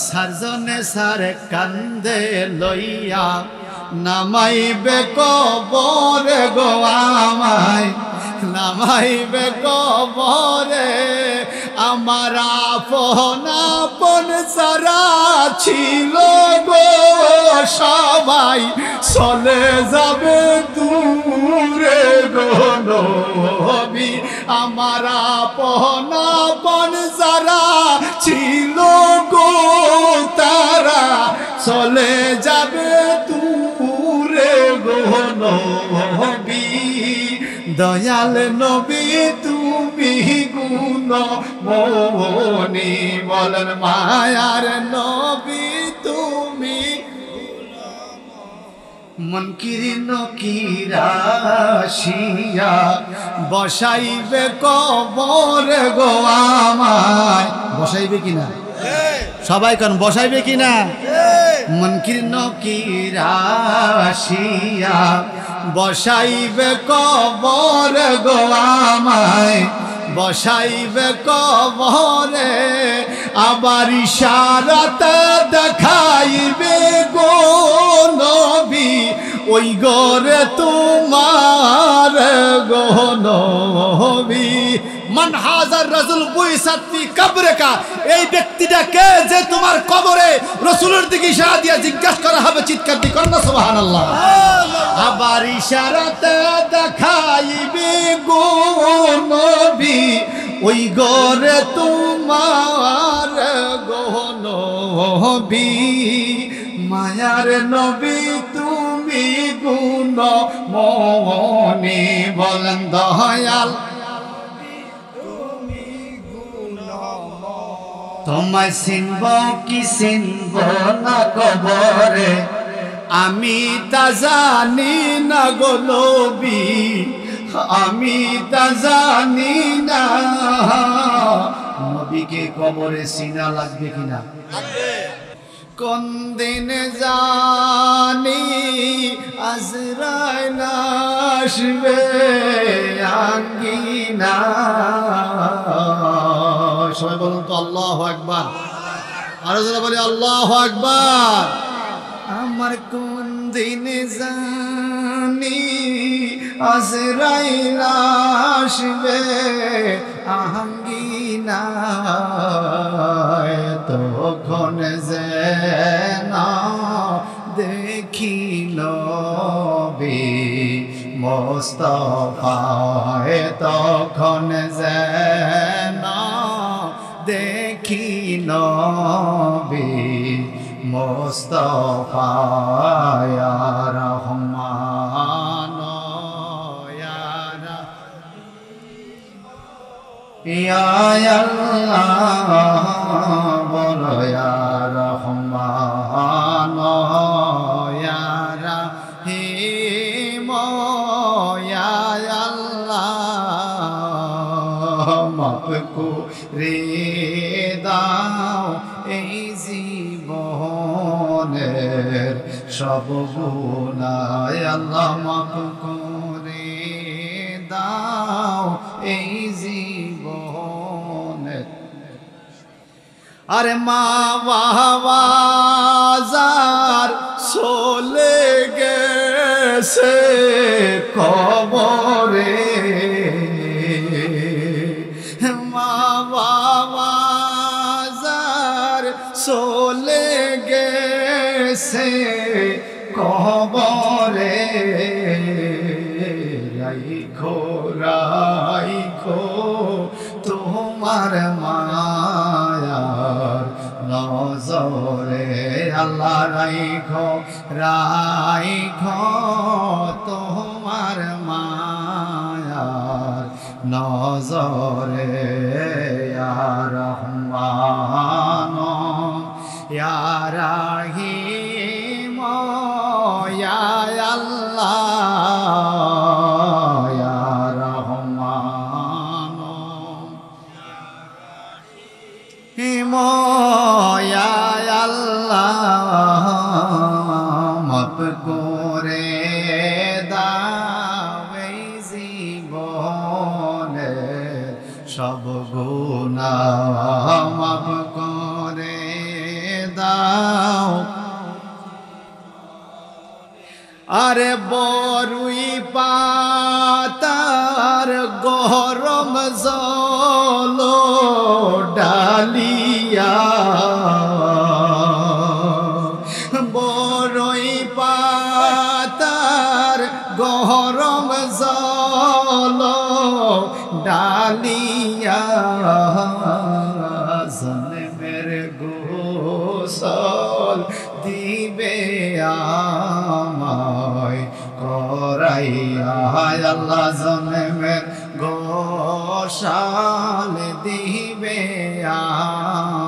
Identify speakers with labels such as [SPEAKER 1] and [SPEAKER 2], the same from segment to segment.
[SPEAKER 1] সারজনে সার কান্দে লইয়া নামাইবে কবরে গো আমায় নামাইবে কবরে আমার আপন আপন যারা ছিল গো সবাই চলে যাবে দূরে গো নবী আমার আপন আপন যারা ছিল গো তারা চলে যাবে দূরে গো নবী দয়াল নবী তুমি গুণমণি বলেন মায়ার নবী তুমি মুনকির নকিরাশিয়া বসাইবে কবরে গো আমায় বসাইবে কিনা সবাই কোন বসাইবে কিনা মুনকির নকিরাশিয়া বসাইবে কবরে গো আমায় বসাইবে কবরে আবার ইশারাতে দেখাইবে গো নবী ওই গরে তোমার গো নবী মান হাজার রাসূল বুইসাত ফি কবরকা এই ব্যক্তিটাকে যে তোমার কবরে রাসূলের দিকে ইশারা দিয়ে জিজ্ঞাসা করা হবে চিৎকার দিয়ে করেন না সুবহানাল্লাহ আবার ইশারাতে দেখাইবে গো নবী ওই গরে তোমার গো নবী মায়ার নবী তুমি গুণমণি বলেন দয়াল তোমায় চিনব কি চিনব না কবরে আমি তা জানি না গো নবী আমি তা জানি না নবীকে কবরে চিনা লাগবে কিনা কোন দিন জানি আজরাইল আসবে আঙ্গিনা সবাই বলুন তো আল্লাহু আকবার আরো যারা বলি আল্লাহু আকবার আমার কোন দিন জানি আজরাইল আসবে আঙ্গিনা তখন যেন দেখি নবী মুস্তাফায় তখন যেন দেখি নবী মুস্তাফা ইয়া রহমান ইয়া আল্লাহ বলো ইয়া রহমান ইয়া রহিম ইয়া আল্লাহ মাফ করে দাও এই জীবনের সব গুনাহ আল্লাহ মাফ করে দাও এই জীবনের আরে মা বাবার চলে গেছে কবরে মা বাবার চলে গেছে কবরে রাইখো রাইখো তোমার মায়ার নজরে আল্লাহ রাইখো রাইখো তোমার মায়ার নজরে ইয়া রহমান ইয়া রহিম ইয়া আল্লাহ ইয়া রহমান ইয়া আল্লাহ মাফ করে দাও এই জীবনের সব গুনাহ মাফ করে দাও আরে বরুই পাতার গরম জল ডালিয়া বরুই পাতার গরম জল ডালিয়া জন্মের গোসল দিবে আমায় করাইয়া আল্লাহ জন্মের গোসল দিবে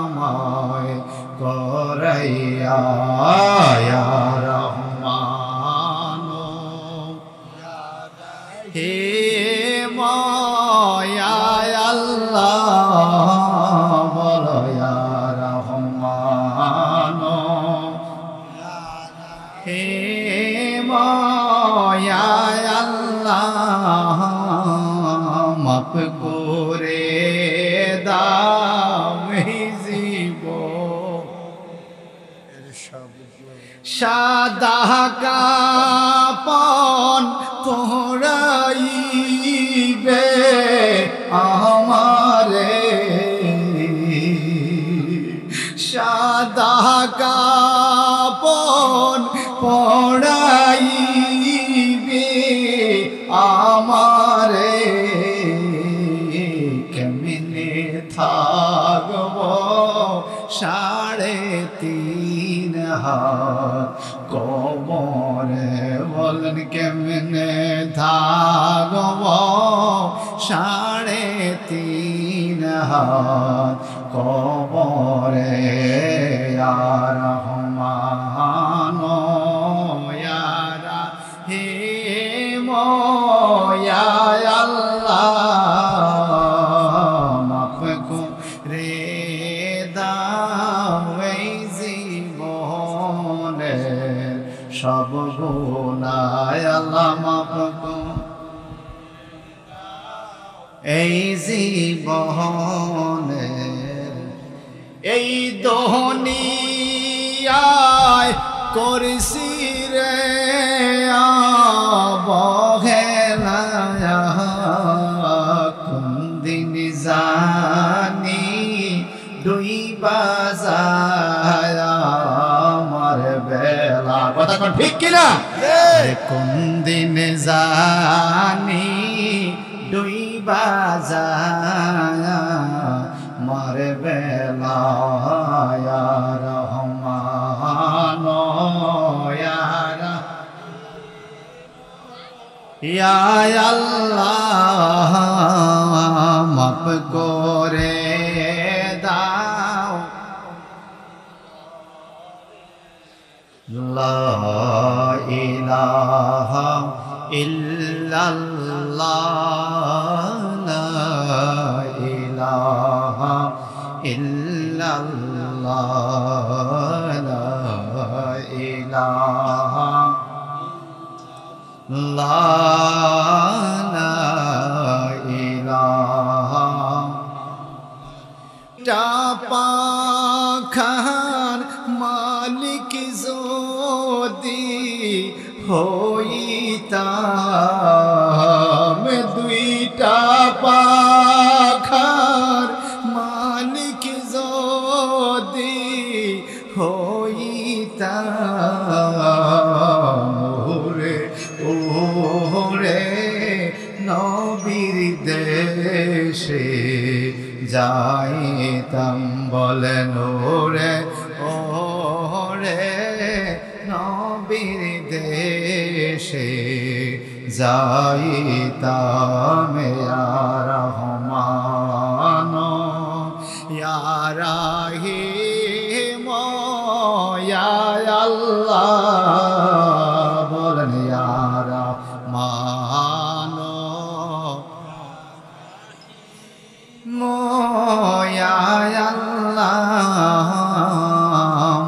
[SPEAKER 1] আমায় করাইয়া ইয়া রহমান হে মায়া আল্লাহ বলো ইয়া রহমান হে মায়া আল্লাহ মাফ করে দাও জীবন সাদা কাপন পরাইবে আমারে সাদা কাপন পরাইবে আমারে কেমনে থাকব 3.5 হাত কবরে বলেন কেমনে থাকব 3.5 হাত কবরে ইয়া রহমান ইয়া রহিম ইয়া আল্লাহ মাফ করে দাও এই জীবনের সব গুনাহ আল্লাহ মাফ করে এই জীবনের এই দুনিয়ায় করছি রে অবহেলা কোন দিন জানি ডুইবা যায় আমার বেলা কথা কোন ঠিক কিনা কোন দিন জানি ডুইবা যায় আমার বেলা ইয়া রহমান ইয়া আল্লাহ মাফ করে দাও লা ইলাহা ইল্লাল্লাহ লা ইলাহা ইল্লাল্লাহ লা ইলাহা লা ইলাহা পাখার মালিক যদি হইতাম দুইটা পাখার মালিক যদি হইতাম ওরে নবীর দেশে যাইতাম বলেন ওরে নবীর দেশে যাইতাম ইয়া রহমান ইয়া রহিম ইয়া আল্লাহ বলেন ইয়া রহমান ইয়া আল্লাহ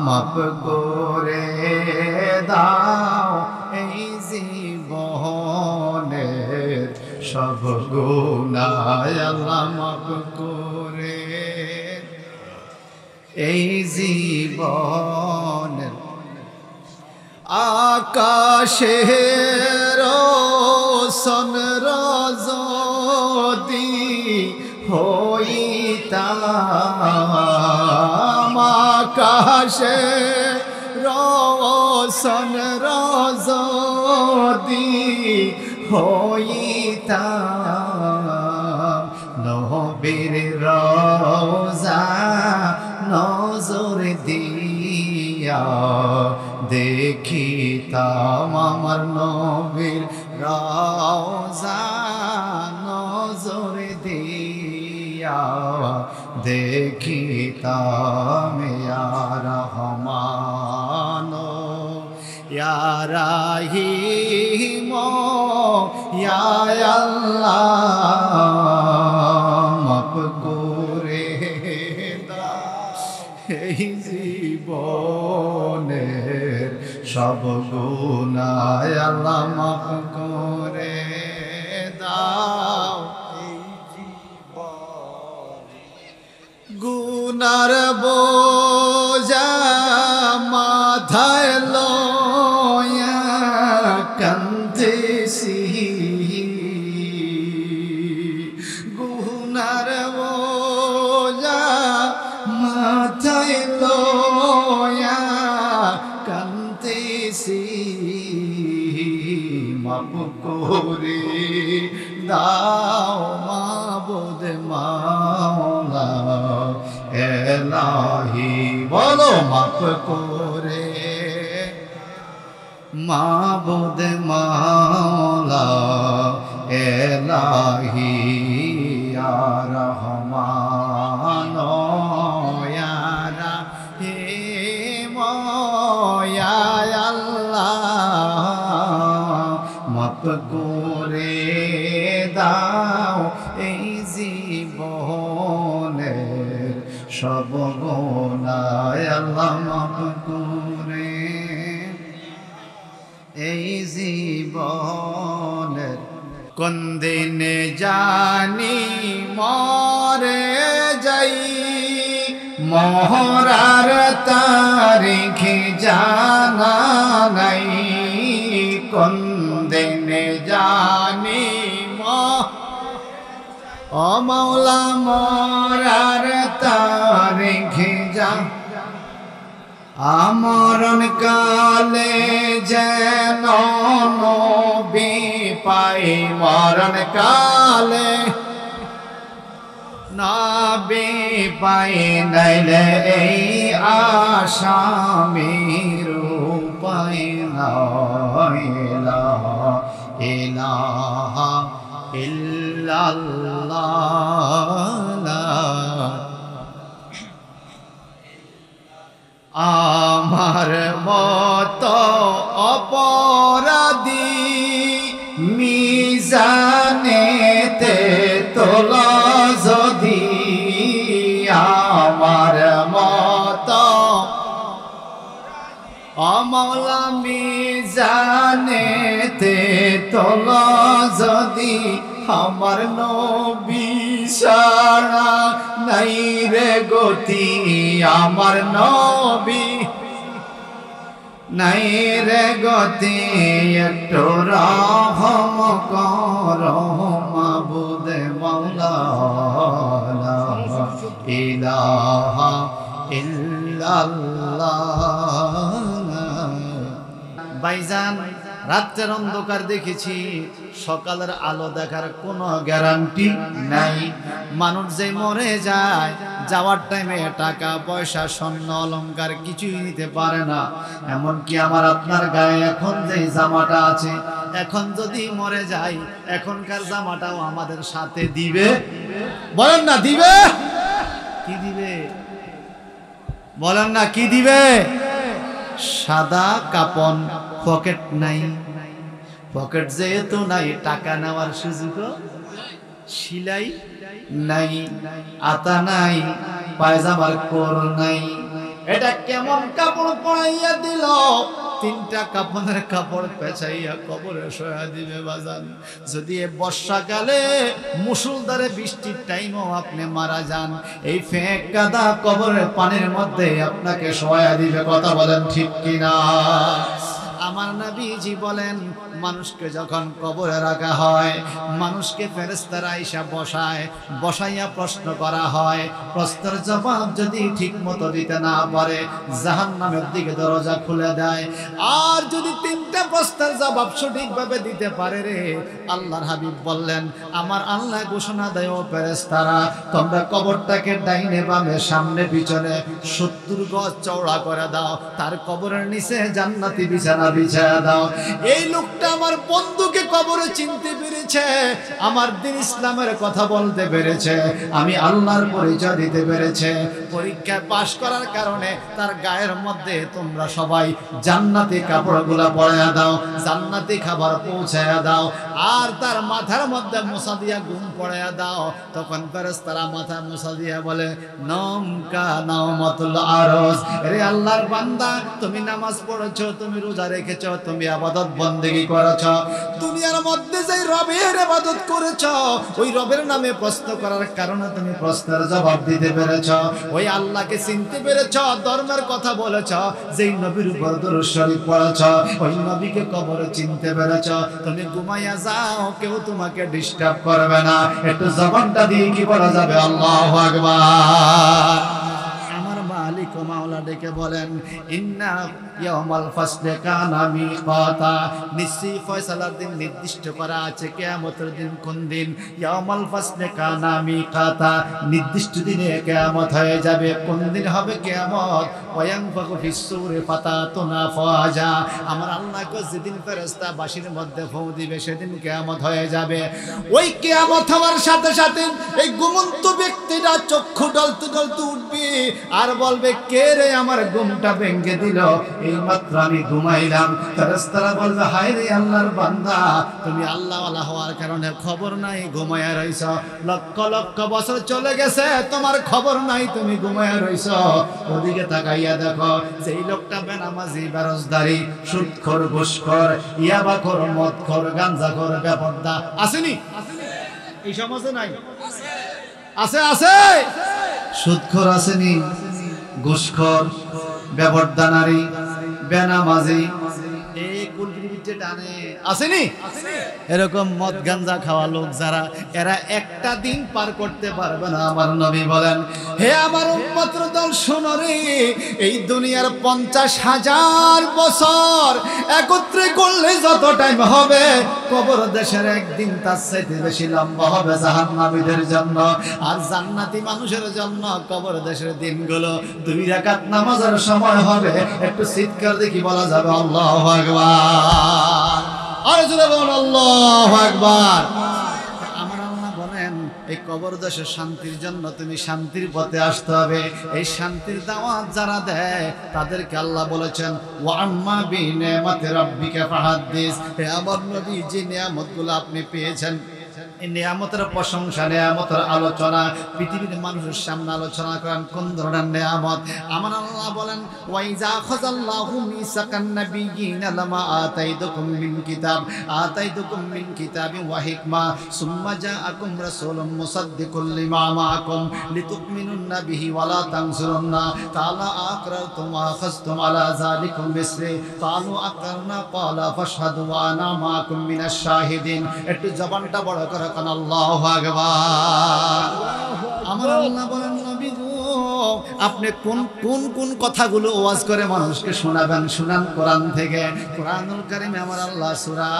[SPEAKER 1] মাফ করে দাও এই জীবনের সব গুনাহ আল্লাহ মাফ করে এই জীবন জীবনের আকাশের সনরজ দি হইতাম আকাশে সনরজ দি হইতাম নবীর রওজা নজর দিয়া দেখিতাম আমার নবীর রওজা নজর দিয়া দেখিতাম ইয়া রহমান ইয়া রাহিম ইয়া আল্লাহ মাফ করে দাও এই জীবনের সব গুনাহ আল্লাহ মাফ করে দাও এই জীবন গুনার বোঝা মাথায় লয়া কান্দেছি গুনার বোঝা মাথায় লয়া কান্দেছি মাফ করে দাও মাবুদ মাওলা এলাহি বলো মাফ করে মাবুদ মাওলা এলাহি ইয়া রহমান ইয়া রাহিম ইয়া আল্লাহ মাফ করে দাও এই জীবনের সব গুনাহ আল্লাহ মাফ করে এই জীবনের কোন দিন জানি মরে যাই মহরার তারিখ জানা নাই কোন দিন জানি ও মাওলা মরার তারিখ জানা আমরণ কালে যেন নবী পাই মরণ কালে নবী পাই নাইলে এই আসামির উপায় নাই ইলাহা ইল্লাল্লাহ আমার মতো অপরাধী মিজানেতে তোলা যদি আমার মতো অমলা মিজানেতে তোলা যদি আমার নবী ছাড়া নাই রে গতি আমার নবী নাই রে গতি একটু রহম করো মাবুদ মাওলা ইলাহা ইল্লাল্লাহ ভাইজান রাতের অন্ধকার দেখেছি সকালের আলো দেখার কোনো গ্যারান্টি নাই মানুষ যে মরে যায় যাওয়ার টাইমে টাকা পয়সা স্বর্ণ অলংকার কিছুই নিতে পারে না এমনকি আমার আপনার গায়ে এখন যে জামাটা আছে এখন যদি মরে যাই এখনকার জামাটাও আমাদের সাথে দিবে বলেন না দিবে কি দিবে বলেন না কি দিবে সাদা কাপন পকেট নাই পকেট যেহেতু নাই টাকা নেওয়ার সুযোগ সিলাই নাই আতা নাই পায়জামার কোর নাই এটা কেমন কাপড় পরাইয়া দিল তিনটা কাপড়ের কাপড় পেঁচাইয়া কবরে শোয়া দিবে বাজান। যদি এ বর্ষাকালে মুষলধারে বৃষ্টির টাইমও আপনি মারা যান, এই ফেক কাদা কবরের পানির মধ্যে আপনাকে শোয়া দিবে। কথা বলেন ঠিক কিনা? আমার নবীজি বলেন, মানুষকে যখন কবরে রাখা হয়, মানুষকে ফেরেশতারা আইসা বসাইয়া প্রশ্ন করা হয়। প্রশ্নের জবাব যদি ঠিক মতো দিতে না পারে, জাহান্নামের দিকে দরজা খুলে দেয়। আর যদি তিনটা প্রশ্নের জবাব সঠিকভাবে দিতে পারে রে, আল্লাহর হাবিব বললেন, আমার আল্লাহ ঘোষণা দেয়, ও ফেরেশতারা, তোমরা কবরটাকে ডাইনে বামে সামনে পিছনে 70 গজ চওড়া করে দাও, তার কবরের নিচে জান্নাতি বিছানা বিছায়া দাও। এই লোকটা আমার বন্ধুকে কবরে চিনতে পেরেছে, আমার দিন ইসলামের কথা বলতে পেরেছে, আমি আল্লাহর পরিচয় দিতে পেরেছে। পরীক্ষায় পাশ করার কারণে তার গায়ের মধ্যে তোমরা সবাই জান্নাতি কাপড়গুলা পরাইয়া দাও, জান্নাতি খাবার পৌঁছায়া দাও, আর তার মাথার মধ্যে মুসা দিয়া ঘুম পড়াইয়া দাও। তখন ফেরেশতারা মাথা মুসা দিয়া বলে, নমকা নাওমাতুল আরজ, রে আল্লাহর বান্দা, তুমি নামাজ পড়েছো, তুমি রোজা রেখেছো, তুমি ইবাদত বন্দেগী করেছো, দুনিয়ার মধ্যে যে রবের ইবাদত করেছো, ওই রবের নামে প্রশ্ন করার কারণে তুমি প্রশ্নের জবাব দিতে পেরেছো, ওই আল্লাহকে চিনতে পেরেছো, ধর্মের কথা বলেছো, যেই নবীর উপর দরুদ শরীফ পড়েছো, ওই নবীকে কবরে চিনতে পেরেছো, তুমি ঘুমাইয়া যাও, কেউ তোমাকে ডিস্টার্ব করবে না। একটু জবানটা দিয়ে কি বলা যাবে? আল্লাহু আকবার। আমার মালিক ও মাওলা ডেকে বলেন, ইন্না ইয়াউমাল ফাসলি কানা মিকাতা, নিশ্চয়ই ফয়সালার দিন নির্দিষ্ট করা আছে। কিয়ামতের দিন কোন দিন? ইয়াউমাল ফাসলি কানা মিকাতা, নির্দিষ্ট দিনে কিয়ামত হয়ে যাবে। কোন দিন হবে কিয়ামত? ওয়ায়ানফাখু ফিস-সূরি ফাতাতুনা ফাজা, আমার আল্লাহকে যেদিন ফেরেশতা বাঁশির মধ্যে ফু দিবে, সেদিন কিয়ামত হয়ে যাবে। ওই কিয়ামত হওয়ার সাথে সাথে এই ঘুমন্ত ব্যক্তিটা চক্ষু ডলতে ডলতে উঠবে আর বলবে, কে রে আমার ঘুমটা ভেঙে দিল? এই মাত্র আমি ঘুমাইলাম। ফেরেশতারা বলবে, হায় রে আল্লাহর বান্দা, তুমি আল্লাহওয়ালা হওয়ার কারণে খবর নাই, ঘুমায়া রইছ, লক্ষ লক্ষ বছর চলে গেছে, তোমার খবর নাই, তুমি ঘুমায়া রইছ। ওদিকে তাকাইয়া দেখো, যেই লোকটা বেনামাজি, বেরোজগারি, সুদখোর, ঘুষখোর, ইয়াবাখোর, মদখোর, গাঞ্জাখোর, বেপরদা, আসেনি? এই সমাজে নাই? আছে, আছে। সুদখোর আসেনি, ঘুষখোর, বেপরদা নারী, বেনামাজি, এই কুলকির ভিতরে টানে, আসেনি? এরকম মদ গাঞ্জা খাওয়া লোক যারা, এরা একটা দিন পার করতে পারবে না। আমার নবী বলেন, হে আমার উম্মতের দল, শোনো রে, এই দুনিয়ার 50,000 বছর একত্রে করলে যত টাইম হবে, কবর দেশের একদিন তার চাইতে বেশি লম্বা হবে জাহান্নামীদের জন্য। আর জান্নাতি মানুষের জন্য কবর দেশের দিনগুলো 2 রাকাত নামাজের সময় হবে। একটু চিৎকার দেখি বলা যাবে আল্লাহু আকবার। আর জোরে বলুন আল্লাহু আকবার। আমার আল্লাহ বলেন, এই কবর দেশের শান্তির জন্য তুমি শান্তির পথে আসতে হবে। এই শান্তির দাওয়াত যারা দেয় তাদেরকে আল্লাহ বলেছেন, ওয়া আম্মা বিনিয়ামাতি রাব্বিকা ফাহাদ্দিস, হে আমার নবী, যে নিয়ামতগুলো আপনি পেয়েছেন, এই নিয়ামতের প্রশংসা, নিয়ামতের আলোচনা পৃথিবীর মানুষের সামনে আলোচনা করেন। কোন ধরনের নিয়ামত? আমার আল্লাহ বলেন, ওয়াইজা খাযাল্লাহু মিসাকান নাবিয়্যিনা লামা আতাইতুকুম মিন কিতাবিন ওয়া হিকমা সুম্মা জাআকুম রাসূলুম মুসাদ্দিকুল লিমা মাআকুম লিতুমিনুন্না বিহি ওয়া লা তানসুরুন্না ক্বালা আকরারতুম ওয়া আখাযতুম আলা যালিকুম বিসরি ক্বালু আকরারনা ক্বালা ফাশহাদু ওয়া আনা মাআকুম মিনাশ শাহিদিন। একটু জবানটা বড় করে কান আল্লাহু আকবার। আমার আল্লাহ বলেন, নবী গো, আপনি কোন কোন কোন কথাগুলো ওয়াজ করে মানুষকে শোনাবেন? শুনান কোরআন থেকে। কোরআনুল কারীমে আমার আল্লাহ সূরা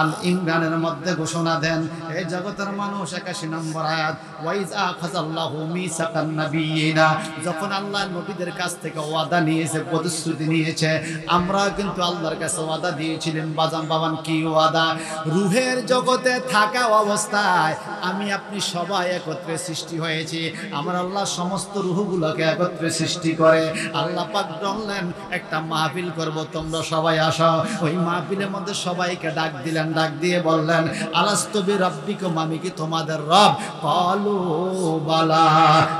[SPEAKER 1] আল ইমরানের মধ্যে ঘোষণা দেন, এই জগতের মানুষ, 81 নম্বর আয়াত, ওয়াইজা খাযাল্লাহু মিসাকান নাবিয়িনা, যখন আল্লাহ নবীদের কাছ থেকে ওয়াদা নিয়েছে, প্রতিশ্রুতি নিয়েছে, আমরা কিন্তু আল্লাহর কাছে ওয়াদা দিয়েছিলেন। বাজান বাবান, কি ওয়াদা? রূহের জগতে থাকা অবস্থায় আমি আপনি সবাই একত্রে সৃষ্টি হয়েছি। আমার আল্লাহ সমস্ত রূহগুলোকে একত্রে সৃষ্টি করে। আল্লাহ পাক বললেন একটা মাহফিল করব, তোমরা সবাই আসো। ওই মাহফিলের মধ্যে সবাইকে ডাক দিলেন, ডাক দিয়ে বললেন আলাস্তু বিরাব্বিকুম, আমি কি তোমাদের রব? ক্বালু বালা,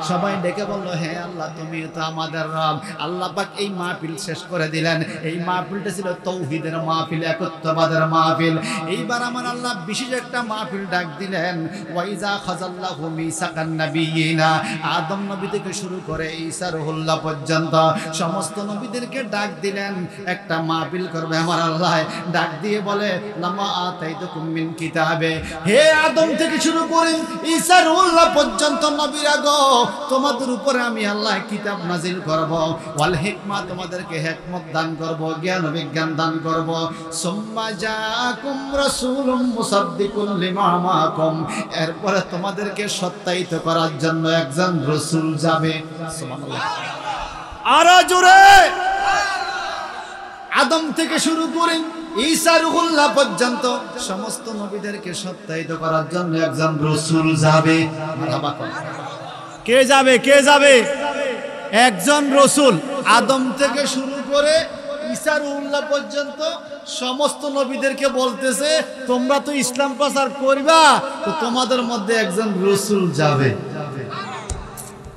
[SPEAKER 1] সবাই ডেকে বলল হ্যাঁ আল্লাহ তুমি তো আমাদের রব। আল্লাহ পাক এই মাহফিল শেষ করে দিলেন। এই মাহফিলটা ছিল তৌহিদের মাহফিল, একত্ববাদের মাহফিল। এইবার আমার আল্লাহ বিশেষ একটা মাহফিল ডাক দিলেন। ওয়াইজা খাযাল্লাহু মিসাকান নাবিয়িনা, আদম নবী থেকে শুরু করে ঈসা রুহুল্লাহ পর্যন্ত সমস্ত নবীদেরকে ডাক দিলেন। একটা মাহফিল করবে আমার আল্লাহ। ডাক দিয়ে বলে লামা আতাইতুকুম মিন কিতাবে, হে আদম থেকে শুরু করে ঈসা রুহুল্লাহ পর্যন্ত নবীরা গো, তোমাদের উপরে আমি আল্লাহ কিতাব নাজিল করব। ওয়াল হিকমা, তোমাদেরকে হিকমত দান করব, জ্ঞান বিজ্ঞান দান করব। সুম্মা জাআকুম রাসূলুম মুসাদ্দিকুন লিমা মাআকুম, এরপরে তোমাদেরকে সত্যায়িত করার জন্য একজন রাসূল যাবে। সুবহানাল্লাহ, আরো জোরে। আদম থেকে শুরু করে ঈসা রুহুল্লাহ পর্যন্ত সমস্ত নবীদেরকে সত্যায়িত করার জন্য একজন রাসূল যাবে। মারহাবা কর। কে যাবে? কে যাবে? একজন রাসূল। আদম থেকে শুরু করে ঈসা রুহুল্লাহ পর্যন্ত সমস্ত নবীদেরকে বলতেছে তোমরা তো ইসলাম প্রচার করবা, তো তোমাদের মধ্যে একজন রাসূল যাবে।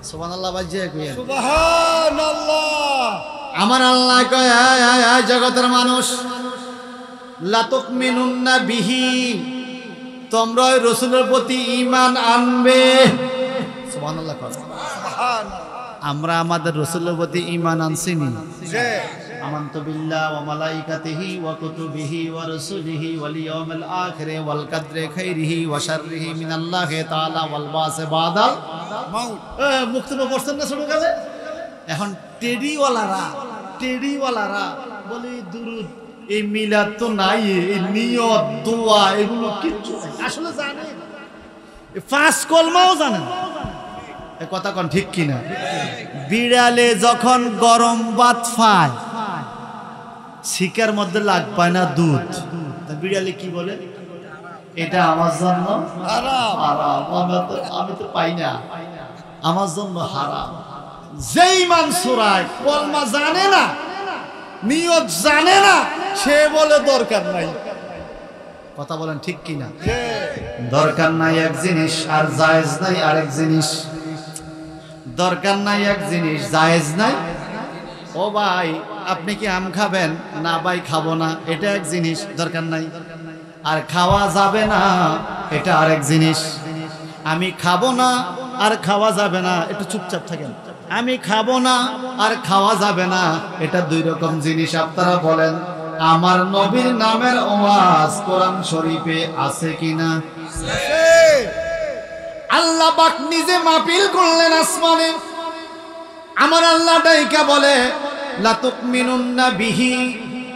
[SPEAKER 1] সুবহানাল্লাহ, বাজিয়ে কই সুবহানাল্লাহ। আমার আল্লাহ কয় আয় জগতের মানুষ, লা তুমিনুন্না বিহি, তোমরা ওই রাসূলের প্রতি ঈমান আনবে। সুবহানাল্লাহ কর। আমরা আমাদের রাসূলের প্রতি ঈমান আনছি নি? জি। আমানতু বিল্লাহি ওয়া মালাইকাতিহি ওয়া কুতুবিহি ওয়া রাসূলিহি ওয়াল ইয়াউমিল আখির ওয়াল কদরি খাইরিহি ওয়া শাররিহি মিনাল্লাহি তাআলা ওয়াল বাসি বাদাল মাউত। মুক্তির পড়ছেন না শুরু করে? এখন টেডিওয়ালারা বলে দুরুদ, এই মিলাদ তো নাই, এই নিয়ত দোয়া এগুলো কিচ্ছু আসলে জানে, পাঁচ কলমাও জানে না। এই কথা কোন ঠিক কিনা? বিড়ালে যখন গরম ভাত খায় শিকার মধ্যে লাগ পায় না দুধ, বিড়ালে কি বলে? এটা আমার জন্য হারাম, আমি তো পাই না, আমার জন্য হারাম। যেই মানসুরায় কলমা জানে না, নিয়ত জানে না, সে বলে দরকার নাই। কথা বলেন ঠিক কিনা? দরকার নাই এক জিনিস আর জায়েজ নাই আরেক জিনিস। দরকার নাই এক জিনিস, জায়েজ নাই। ও ভাই আপনি কি আম খাবেন? না ভাই খাবো না, এটা এক জিনিস, দরকার নাই। আর খাওয়া যাবে না, এটা আরেক জিনিস। আমি খাবো না আর খাওয়া যাবে না, একটু চুপচাপ থাকেন। আমি খাবো না আর খাওয়া যাবে না, এটা দুই রকম জিনিস। আপনারা বলেন আমার নবীর নামের ওয়াজ কোরআন শরীফে আছে কিনা? আল্লাহ পাক নিজে মাহফিল করলেন আসমানে। আমার আল্লাহ ডাইকা বলে লা তুমিনুন্না বিহি,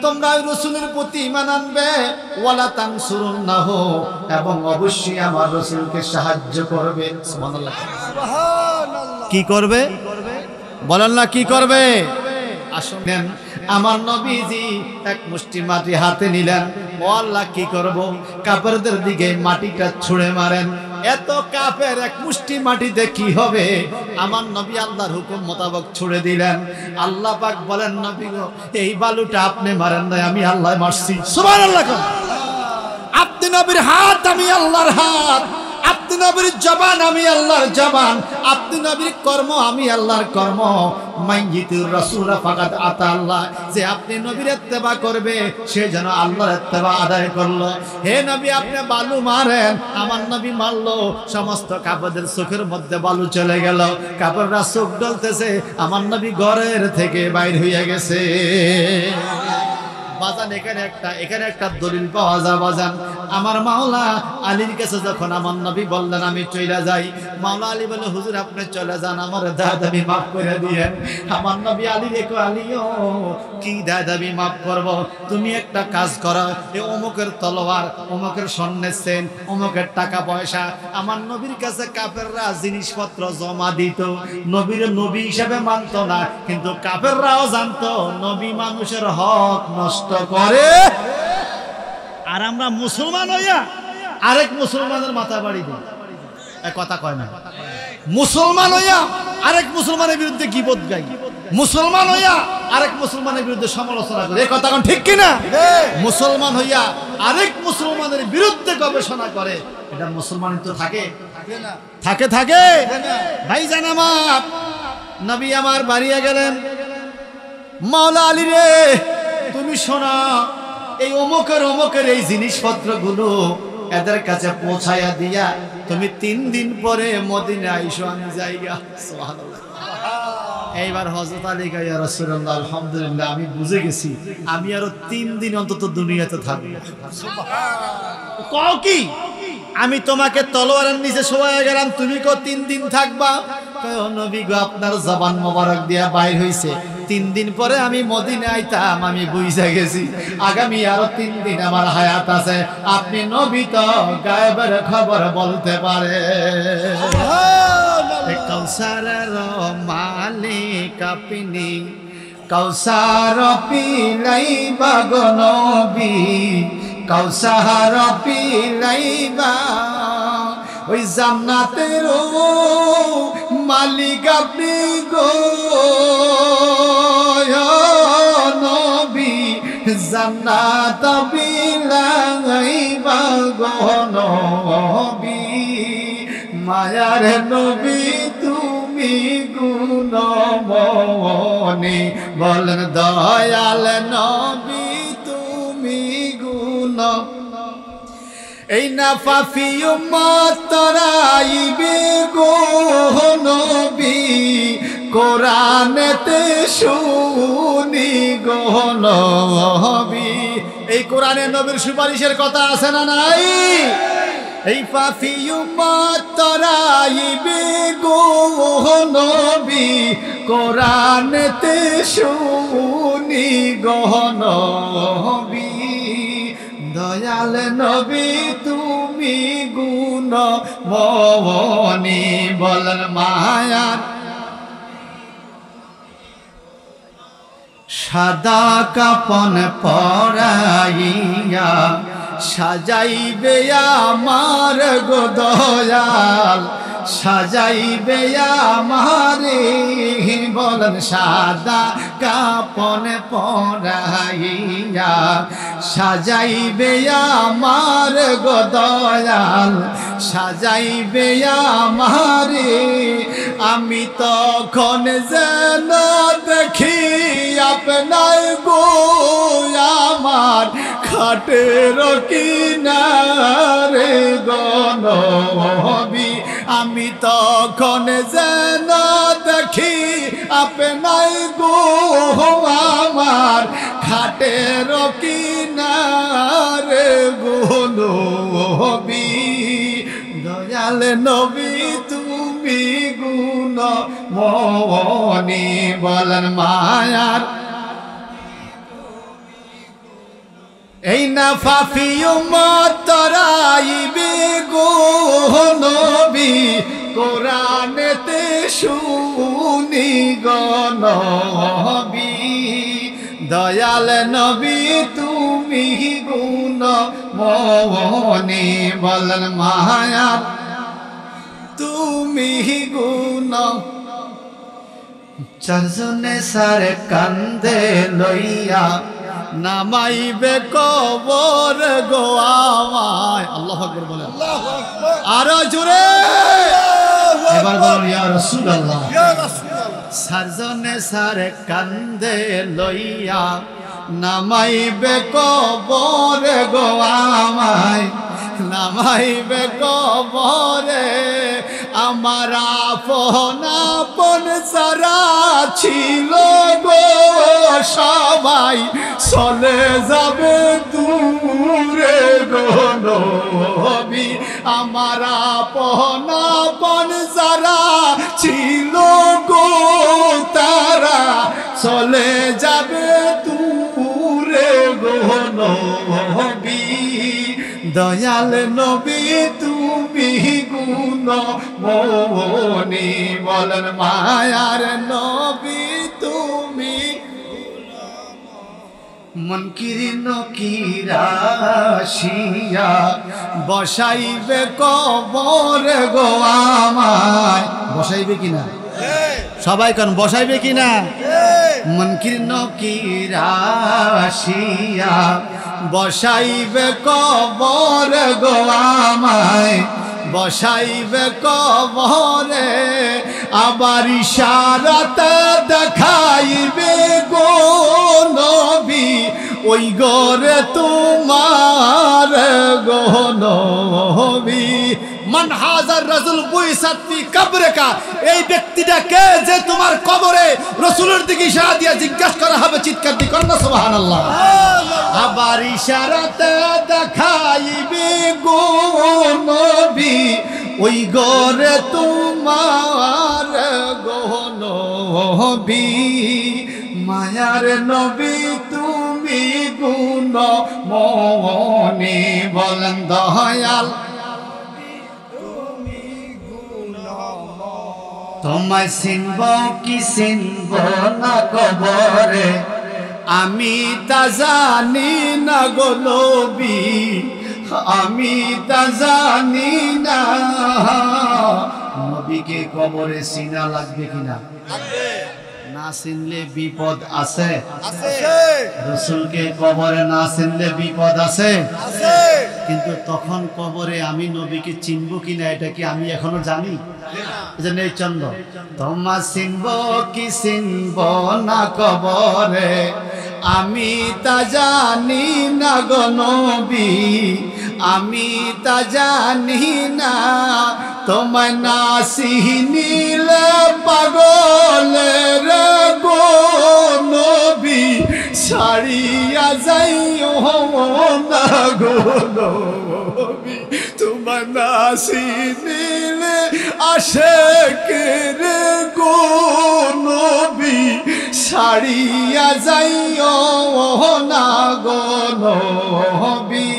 [SPEAKER 1] তোমরা ওই রাসূলের প্রতি ঈমান আনবে, ওয়ালা তানসুরুন্নাহু, এবং অবশ্যই আমার রাসূলকে সাহায্য করবে। সুবহানাল্লাহ, সুবহানাল্লাহ। কি করবে বলেন না, কি করবে? আসুন, আমার নবীজি এক মুষ্টি মাটি হাতে নিলেন। ও আল্লাহ কি করব? কাফেরদের দিকে মাটিটা ছুঁড়ে মারেন। এত কাফের এক মুষ্টি মাটিতে কি হবে? আমার নবী আল্লাহর হুকুম মোতাবেক ছুঁড়ে দিলেন। আল্লাহ পাক বলেন নবী গো, এই বালুটা আপনি মারেন নাই, আমি আল্লাহ মারছি। সুবহানাল্লাহ। আপনি নবীর হাত, আমি আল্লাহর হাত। আপনি নবীর জবান, আমি আল্লাহর জবান। আপনি নবীর কর্ম, আমি আল্লাহর কর্ম। মাইয়িতুর রাসূল ফাকাদ আতা আল্লাহ, যে আপনি নবীর ইত্তেবা করবে সে যেন আল্লাহর ইত্তেবা আদায় করলো। হে নবী আপনি বালু মারেন, আমার নবী মারলো। সমস্ত কাফেরদের চোখের মধ্যে বালু চলে গেল, কাফেররা চোখ ডলতেছে, আমার নবী ঘরের থেকে বাইর হয়ে গেছে। বাজান এখানে একটা দলিল পাওয়া যায় বাজান। আমার মাওলা আলীর কাছে যখন আমার নবী বললেন আমি চলে যাই, মাওলা আলী বলে হুজুর আপনি চলে যান, আমার দাদাবি মাফ করে দিয়েন। আমার নবী আলী রেখো, আলীও কি দাদাবি মাফ করব? তুমি একটা কাজ করো, এই অমুকের তলোয়ার, অমুকের স্বর্ণের চেন, অমুকের টাকা পয়সা আমার নবীর কাছে কাফেররা জিনিসপত্র জমা দিত। নবীর নবী হিসেবে মানত না, কিন্তু কাফেররাও জানতো নবী মানুষের হক নষ্ট করে। আর আমরা মুসলমান হইয়া আরেক মুসলমানের মাথা বাড়ি দিই, কথা কয় না। মুসলমান হইয়া আরেক মুসলমানের বিরুদ্ধে গীবত গাই, মুসলমান হইয়া আরেক মুসলমানের বিরুদ্ধে সমালোচনা করে, এই কথা কোন ঠিক কিনা? মুসলমান হইয়া আরেক মুসলমানের বিরুদ্ধে গবেষণা করে, এটা মুসলমান তো থাকে থাকে থাকে ভাই জান আমার। নবী আমার বাড়িয়ে গেলেন, মাওলা আলী রে তুমি শোনা, এই অমুকের এই জিনিসপত্রগুলো এদের কাছে পৌঁছায়া দিয়া তুমি 3 দিন পরে মদিনা আইসো, আমি যাইগা। সুবহানাল্লাহ। এইবার হযরত আলী কয়, ইয়া রাসূলুল্লাহ আলহামদুলিল্লাহ আমি বুঝে গেছি, আমি আরো 3 দিন অন্তত দুনিয়াতে থাকবো। সুবহানাল্লাহ। কও কি আমি তোমাকে তলোয়ারের নিচে শোয়া গেলাম, তুমি কও 3 দিন থাকবা? কয় ও নবী গো আপনার জবান মোবারক দিয়া বাইর হইছে 3 দিন পরে আমি মদিনা আইতাম, আমি বুঝা গেছি আগামী আরো 3 দিন আমার হায়াত আছে। আপনি নবী তো গায়েবের খবর বলতে পারে। কাউসারের মালিক আপনি, কাউসার পিলাইবা গো নবী, কাউসার পিলাইবা, ওই জান্নাতের মালিক আপনি গো নবী, জান্নাত বিলাইবা গো নবী, মায়ার নবী তুমি গুণমণি, বলেন দয়াল নবী তুমি গুণ। এই নাফাফি উম্মত তরাইবে গো নবী, কোরআনেতে শুনি গো নবী। এই কোরআনে নবীর সুপারিশের কথা আছে না নাই? এই ফাফি উম্মত তরাইবে গো নবী, কোরআনেতে শুনি গো নবী, দয়াল নবী তুমি গুণমণি, বলেন মায়ার সাদা কাপন পরাইয়া সাজাইবে আমার গো দয়াল, সাজাইবে আমারে, বলেন সাদা কাপন পরাইয়া সাজাইবে আমার গো দয়াল, সাজাইবে আমারে। আমি তখন যেন দেখি আপনার গো আমার খাটের কিনারে গো নবী, আমি তখন যেন দেখি আপনার গো আমার খাটের কিনারে গো নবী, দয়াল নবী তুমি গুণমণি, বলেন মায়ার এই নাফাফি উম্মত তরাইবে গো নবী, কোরআনেতে শুনি গো নবী, দয়াল নবী তুমি গুণমণি, বলেন মায়ার তুমি গুণ। চারজনে সারে কান্দে লইয়া নামাইবে কবর গো আমায়। আল্লাহু আকবার বলেন, আরো জোরে এবার বলুন ইয়া রাসূলুল্লাহ। চারজনে সারে কান্দে লইয়া নামাইবে কবর গো আমায়, নামাইবে কবরে। আমার আপন আপন যারা ছিল গো সবাই চলে যাবে দূরে গো নবী, আমার আপন আপন যারা ছিল গো তারা চলে যাবে দূরে গো নবী, দয়াল নবী তুমি গুণমণি, বলেন মায়ার নবী তুমি। মুনকির নকিরাশিয়া বসাইবে কবর গো আমায়, বসাইবে কিনা? সবাই কোন বসাইবে কিনা? মুনকির নকির আসিয়া বসাইবে কবর গো আমায়, বসাইবে কবরে, আবার ইশারাতে দেখাইবে গো নবী ওই গরে তোমার গো নবী। মান হাজার রাসূল বুইসাত ফি কবরকা, এই ব্যক্তিটাকে যে তোমার কবরে রাসূলের দিকে ইশারা দিয়ে জিজ্ঞাসা করা হবে, চিৎকার দিয়ে কন্না সুবহানাল্লাহ। আবার ইশারাতে দেখাইবে গো নবী ওই গরে তোমার গো নবী, মায়ার নবী তুমি গুণমণি, বলেন দয়াল তোমায় চিনব কি চিনব না কবরে, আমি তা জানি না গো নবী, আমি তা জানি না। নবীকে কবরে চিনা লাগবে কিনা? না চিনলে বিপদ আছে, রাসূলকে কবরে না চিনলে বিপদ আছে। কিন্তু তখন কবরে আমি নবীকে চিনব কিনা এটা কি আমি এখনো জানি? এজন্য এই চন্দ্র তোমা চিনব কি চিনব না কবরে, আমি তা জানি না গো নবী, আমি তা জানি না। তোমায় না চিনিলে পাগলের গো নবী ছাড়িয়া যাইও না গো নবী, তোমায় না চিনিলে আশিকের গো নবী ছাড়িয়া যাইও না গো নবী,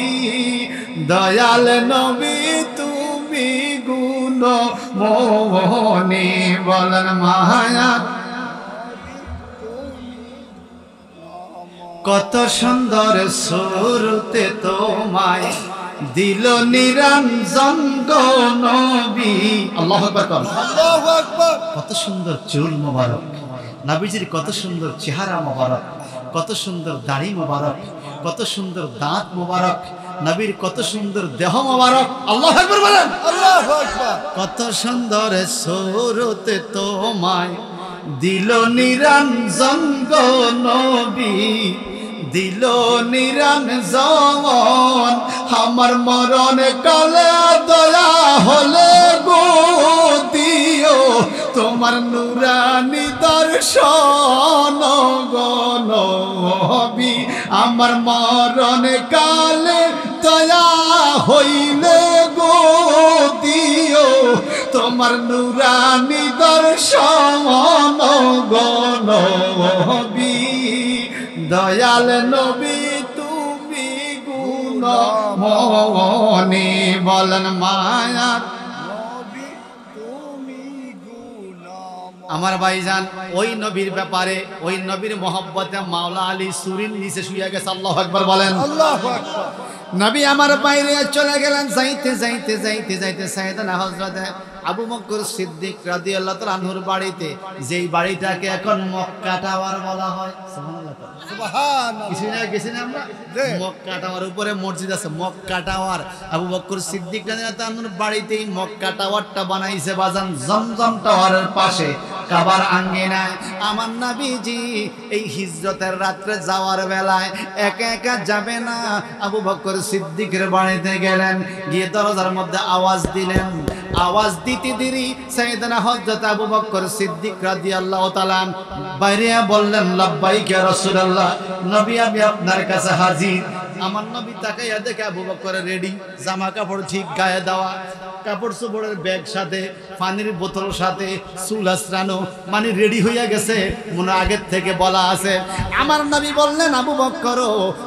[SPEAKER 1] দয়াল নবী তুমি গুণমণি, বলেন মায়া কত সুন্দর সুরতে তোমায় দিল নিরঞ্জন গো নবী। আল্লাহু আকবার, আল্লাহু আকবার। কত সুন্দর চুল মোবারক নবীজির, কত সুন্দর চেহারা মোবারক, কত সুন্দর দাড়ি মোবারক, কত সুন্দর দাঁত মোবারক, নবীর কত সুন্দর দেহ মোবারক। আল্লাহু আকবার বলেন, আল্লাহু আকবার। কত সুন্দর সুরতে তোমায় দিল নিরঞ্জন গো নবী, দিল নিরঞ্জন, আমার মরণ কালে দয়া হলে গো দিও তোমার নুরানি দর্শন গো নবী, আমার মরণ কালে দয়া হইলে গো দিও তোমার নুরানি দর্শন গো নবী, দয়াল নবী তুমি গুণমণি, বলেন মায়া আমার ভাইজান। ওই নবীর ব্যাপারে, ওই নবীর মহব্বতে মাওলা আলী সুরিন নিচে শুয়ে গেছে। আল্লাহু আকবার বলেন, আল্লাহু আকবার। নবী আমার বাইরে চলে গেলেন, যাইতে যাইতে যাইতে যাইতে সাইয়েদনা হযরত আবু বকর সিদ্দিক রাদিয়াল্লাহু তাআলা আনহুর বাড়িতে, যেই বাড়িটাকে এখন মক্কা টাওয়ার বলা হয়। সুবহানাল্লাহ, সুবহানাল্লাহ। কিছুদিন আগে গেছিলাম আমরা, মক্কা টাওয়ার উপরে মসজিদ আছে, মক্কা টাওয়ার। আবু বকর সিদ্দিক রাদিয়াল্লাহু তাআলা আনহুর বাড়িতেই মক্কা টাওয়ারটা বানাইছে বাজান, জমজম টাওয়ারের পাশে কাবার আঙ্গিনায়। আমার নবীজি এই হিজরতের রাত্রে যাওয়ার বেলায় একা একা যাবে না, আবু বকর সিদ্দিকের বাড়িতে গেলেন, গিয়ে দরজার মধ্যে আওয়াজ দিলেন। আওয়াজ দিতে দেরি সাইয়েদনা হযরত আবু বকর সিদ্দিক রাদিয়াল্লাহু তাআলা বাইরে বললেন, লাব্বাইক ইয়া রাসূলুল্লাহ, নবী আমি আপনার কাছে হাজির। আমার নবী তাকাইয়া দেখে আবু বকর রেডি, জামা কাপড় ঠিক গায়ে দেওয়া, কাপড় চোপড়ের ব্যাগ সাথে, পানির বোতল সাথে, চুল আঁচড়ানো, মানে রেডি হইয়া গেছে, মনে আগের থেকে বলা আছে। আমার নবী বললেন, আবু বকর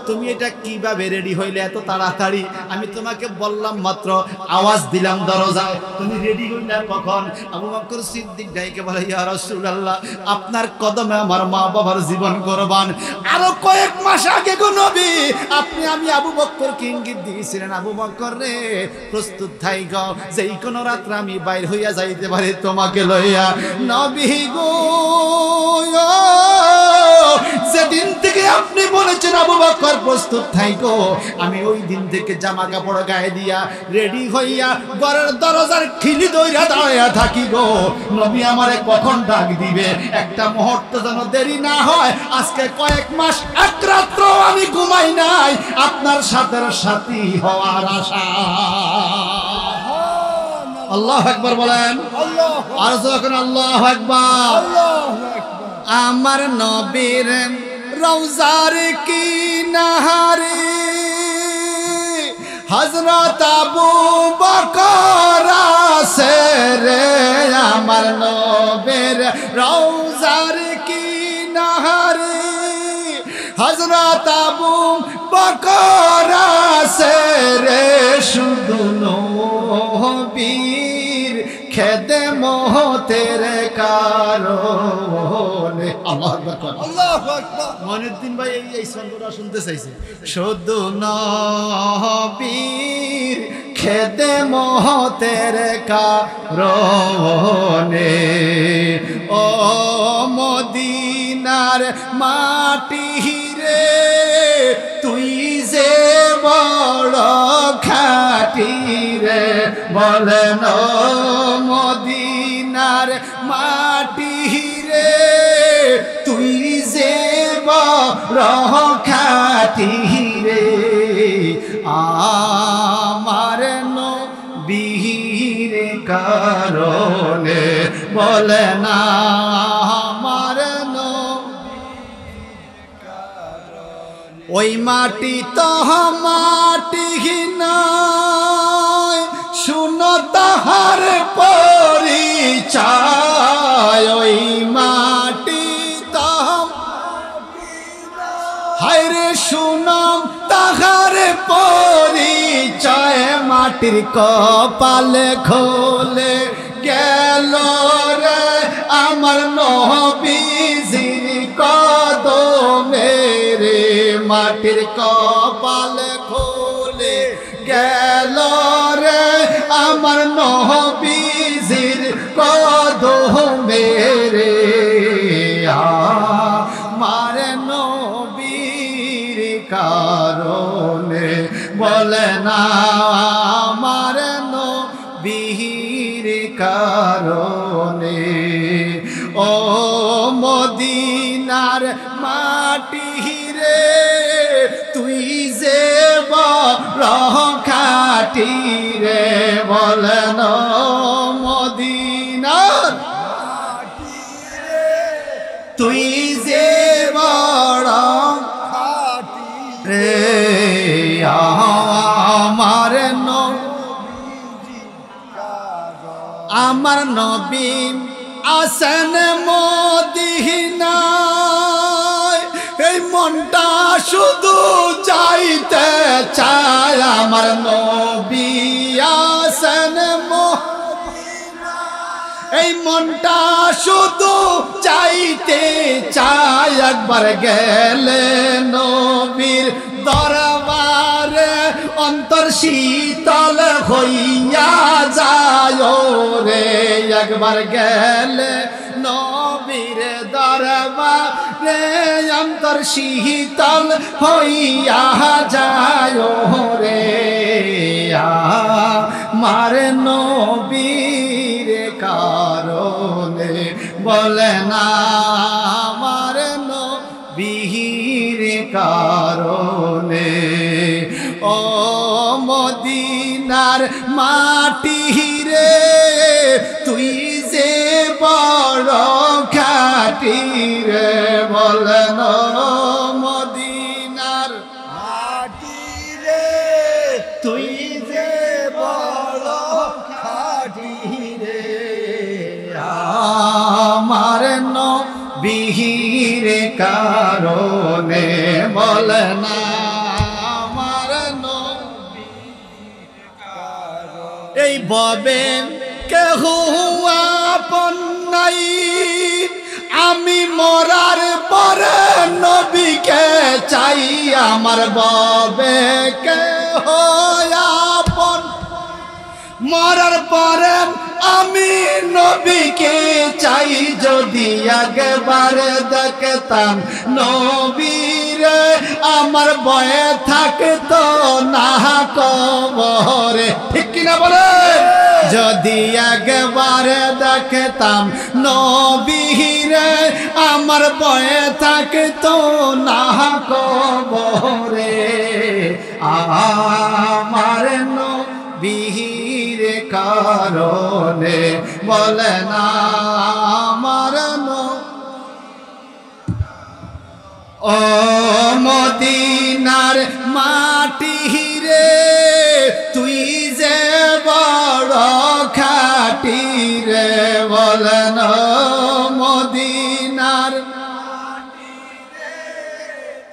[SPEAKER 1] তুমি এটা কিভাবে রেডি হইলে এত তাড়াতাড়ি? আমি তোমাকে বললাম মাত্র, আওয়াজ দিলাম দরজায়, তুমি রেডি হইলা কখন? আবু বকর সিদ্দিক ডাইকে বলে, ইয়া রাসূলুল্লাহ, আপনার কদমে আমার মা বাবার জীবন কুরবান। আরো কয়েক মাস আগে গো নবী আপনি আপনি আমি আবু বকরকে ইঙ্গিত দিয়েছিলেন, আবু বকর রে প্রস্তুত থাইক, যেই কোন রাত্রে আমি বাইর হইয়া যাইতে পারি তোমাকে লইয়া। নবী গো, যেদিন থেকে আপনি বলেছেন আবু বকর প্রস্তুত থাইকো, আমি ওই দিন থেকে জামা কাপড় গায়ে দিয়া রেডি হইয়া ঘরের দরজার খিলি দইরা দাঁড়াইয়া থাকি গো। নবী আমারে কখন ডাক দিবে, একটা মুহূর্ত যেন দেরি না হয়। আজকে কয়েক মাস এক রাত্র আমি ঘুমাই নাই আপনার সাথে সাথী হওয়ার আশা। আল্লাহু আকবার বলেন, আর যখন আল্লাহু আকবার। আমার নবীর রওজার কিনারে হযরত আবু বকর আছে রে, আমার নবীর রওজার কিনারে হযরত আবু বকর আছে রে, শুধু নবীর খেদমতের কারণে। আল্লাহু আকবার, আল্লাহু আকবার। মনিউদ্দিন ভাই এই ছন্দটা শুনতে চাইছে, শুধু নবীর খেদমতের কারণে ও মদিনার মাটি রে, তুই যে বড় খাঁটি রে, বলেন ও মদিনার মাটি রে, তুই যে বড় খাঁটি রে, আমার নবীর কারণে, বলেন আমার ওই মাটি তো মাটি নয়, শুনো তাহার পরিচয়, ওই মাটি তো হায়রে শুনো তাহার পরিচয়, মাটির কপাল খোলে গেল রে আমার নবীজির কদমে রে, মাটির কপাল খোলে গেল রে আমার নবীজির কদমে রে, আমার নবীর কারণে, বলে না আমার নবীর কারণে ও মদিনার মাটি রে, তুই যে বড় খাঁটি রে, বলেন মদিনার মাটি রে, তুই যে বড় খাঁটি রে, আমার নবী আসেন মদিনায়, এই মনটা শুধু চাইতে চায়, আমার নবী আসেন মদিনায়, এই মনটা শুধু চাইতে চায়, একবার গেলে নবীর দরবারে অন্তর শীতল হইয়া যায় রে, একবার গেলে নবীর দরবারে অন্তর শীতল হইয়া যায় রে, আমার নবীর কারণে, বলে না আমার নবীর কারণে ও মদিনার মাটি রে, তুই যে বড় খাঁটি রে, বলেন মদিনার মাটি রে, তুই যে বড় খাঁটি রে, আমার নবীর কারণে, বলেন আমার নবীর কারণে, এই ববে কেহ আপন নাই, আমি মরার পরে নবীকে চাই, আমার ববে কেহ আপন মরার পরে আমি নবীকে চাই যদি একবার দেখতাম নবীরে আমার ভয়ে থাকতো না কবরে ঠিক কিনা বলে যদি একবার দেখতাম নবীরে আমার ভয়ে থাকতো না কবরে আমার নবীর কারণে বলে না আমার ও মদিনার মাটি রে তুই যে বড় খাটি রে বলে না মদিনার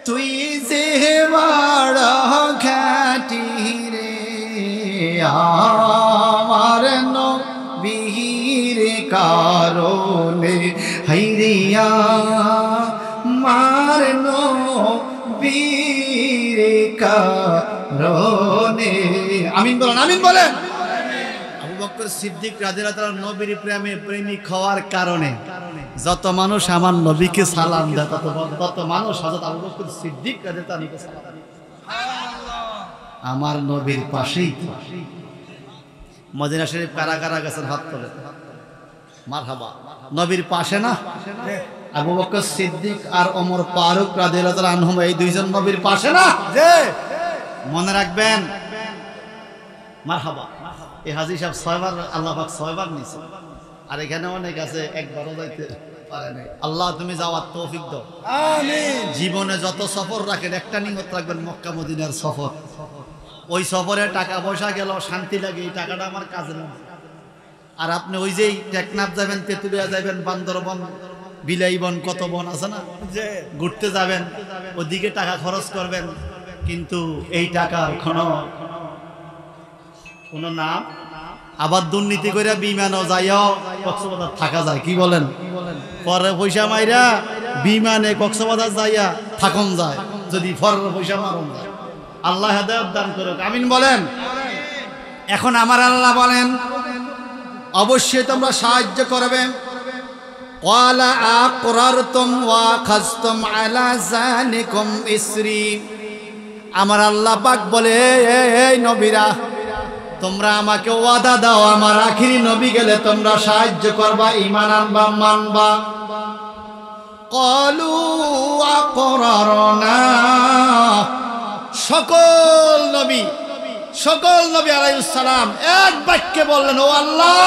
[SPEAKER 1] তুই যে বড় খাটি রে আমার নবীর কারণে হাইরিয়া মার নবীর কারণে আমিন বলেন আমিন বলেন আবু বকর সিদ্দিক রাদিয়াল্লাহু তাআলা নবীর প্রেমে প্রেমিক হওয়ার কারণে যত মানুষ আমার নবীকে সালাম দেয় তত মানুষ হযরত আবু বকর সিদ্দিক রাদিয়াল্লাহু তাআলাকে সালাম দেয় আমার নবীর পাশেই মদিনা শরীফ কারা কারা গেছেন হাত তোলে মারহাবা নবীর পাশে না আবু বকর সিদ্দিক আর ওমর ফারুক রাদিয়াল্লাহু তাআলা আনহুম এই দুইজন নবীর পাশে না জি মনে রাখবেন মারহাবা এই হাজী সাহেব 6 বার আল্লাহ পাক 6 বার নিছে আর এখানে অনেক আছে একবারও যাইতে পারে নাই আল্লাহ তুমি যাওয়ার তৌফিক দাও আমিন জীবনে যত সফর রাখেন একটা নিয়ত রাখবেন মক্কা মদিনার সফর ওই সফরে টাকা পয়সা গেল শান্তি লাগে এই টাকাটা আমার কাজে লাগে আর আপনি ওই যেই টেকনাফ যাবেন তেতুলিয়া যাবেন বান্দরবন বিলাইবন কত বন আছে না ঘুরতে যাবেন ওদিকে টাকা খরচ করবেন কিন্তু এই টাকার কোনো নাম আবার দুর্নীতি করে বিমানও যাইও কক্সবাজার থাকা যায় কি বলেন পরে পয়সা মাইরা বিমানে কক্সবাজার যাইয়া থাকুন যায় যদি পরের পয়সা মারুন যায় আল্লাহ হেদায়েত দান করুক আমিন বলেন এখন আমার আল্লাহ বলেন অবশ্যই তোমরা সাহায্য করবে ওয়ালা আকরারতুম ওয়া খাযতুম আলা যালিকুম ইসরি আমার আল্লাহ পাক বলে এই নবীরা তোমরা আমাকে ওয়াদা দাও আমার আখিরি নবী গেলে তোমরা সাহায্য করবা ঈমান আনবা মানবা ক্বালু আকরারনা সকল নবী আলাইহিস সালাম এক বাক্যে বললেন ও আল্লাহ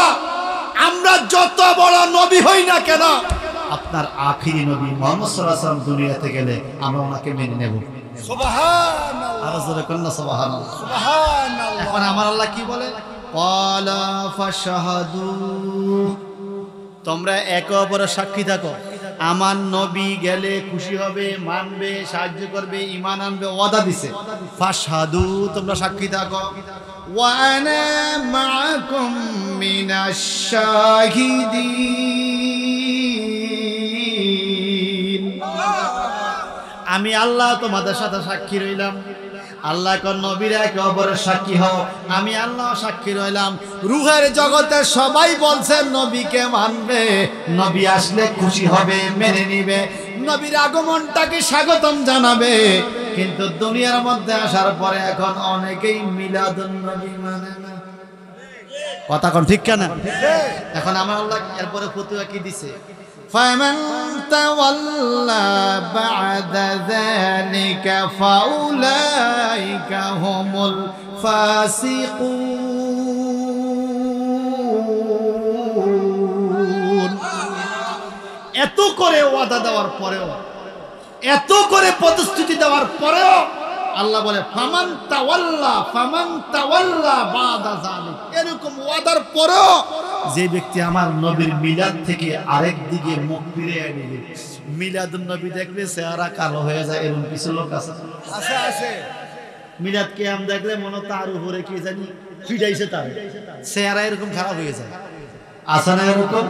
[SPEAKER 1] আমরা যত বড় নবী হই না কেন আপনার আখিরি নবী মুহাম্মদ সাল্লাল্লাহু আলাইহি ওয়াসাল্লাম দুনিয়াতে গেলে আমরা ওনাকে মেনে নেব সুবহানাল্লাহ আর জোরে কন্না সুবহানাল্লাহ সুবহানাল্লাহ এখন আমার আল্লাহ কি বলে ক্বালা ফাশহাদু তোমরা একে অপরের সাক্ষী থাকো আমার নবী গেলে খুশি হবে মানবে সাহায্য করবে ঈমান আনবে ওয়াদা দিছে ফাশহাদু তোমরা সাক্ষী থাকো ওয়া আনা মাআকুম মিনাশ শাহিদিন আমি আল্লাহ তোমাদের সাথে সাক্ষী রইলাম আল্লাহ কোন নবীরা একে অপরের সাক্ষী হও আমি আল্লাহ সাক্ষী রইলাম রূহের জগতে সবাই বলছেন নবীকে মানবে নবী আসলে খুশি হবে মেনে নিবে নবীর আগমনটাকে স্বাগতম জানাবে কিন্তু দুনিয়ার মধ্যে আসার পরে এখন অনেকেই মিলাদুন নবী মানে না কথা কোন ঠিক কেন এখন আমার আল্লাহ এরপরে ফতোয়া কি দিছে فمن تولى بعد ذلك فأولئك هم الفاسقون এত করে ওয়াদা দেওয়ার পরেও এত করে প্রতিশ্রুতি দেওয়ার পরেও আল্লাহ বলে ফামান তাওয়াল্লা বাদা যালিক এরকম ওয়াদার পরেও যে ব্যক্তি আমার নবীর মিলাদ থেকে আরেক দিকে মুখ ফিরিয়ে নেবে মিলাদুন নবী দেখবে চেহারা কালো হয়ে যায় এরকম কিছু লোক আছে মিলাদ কিয়াম দেখলে মনে তার উপরে কি জানি ফিটাইছে তার চেহারা এরকম খারাপ হয়ে যায় আছে না এরকম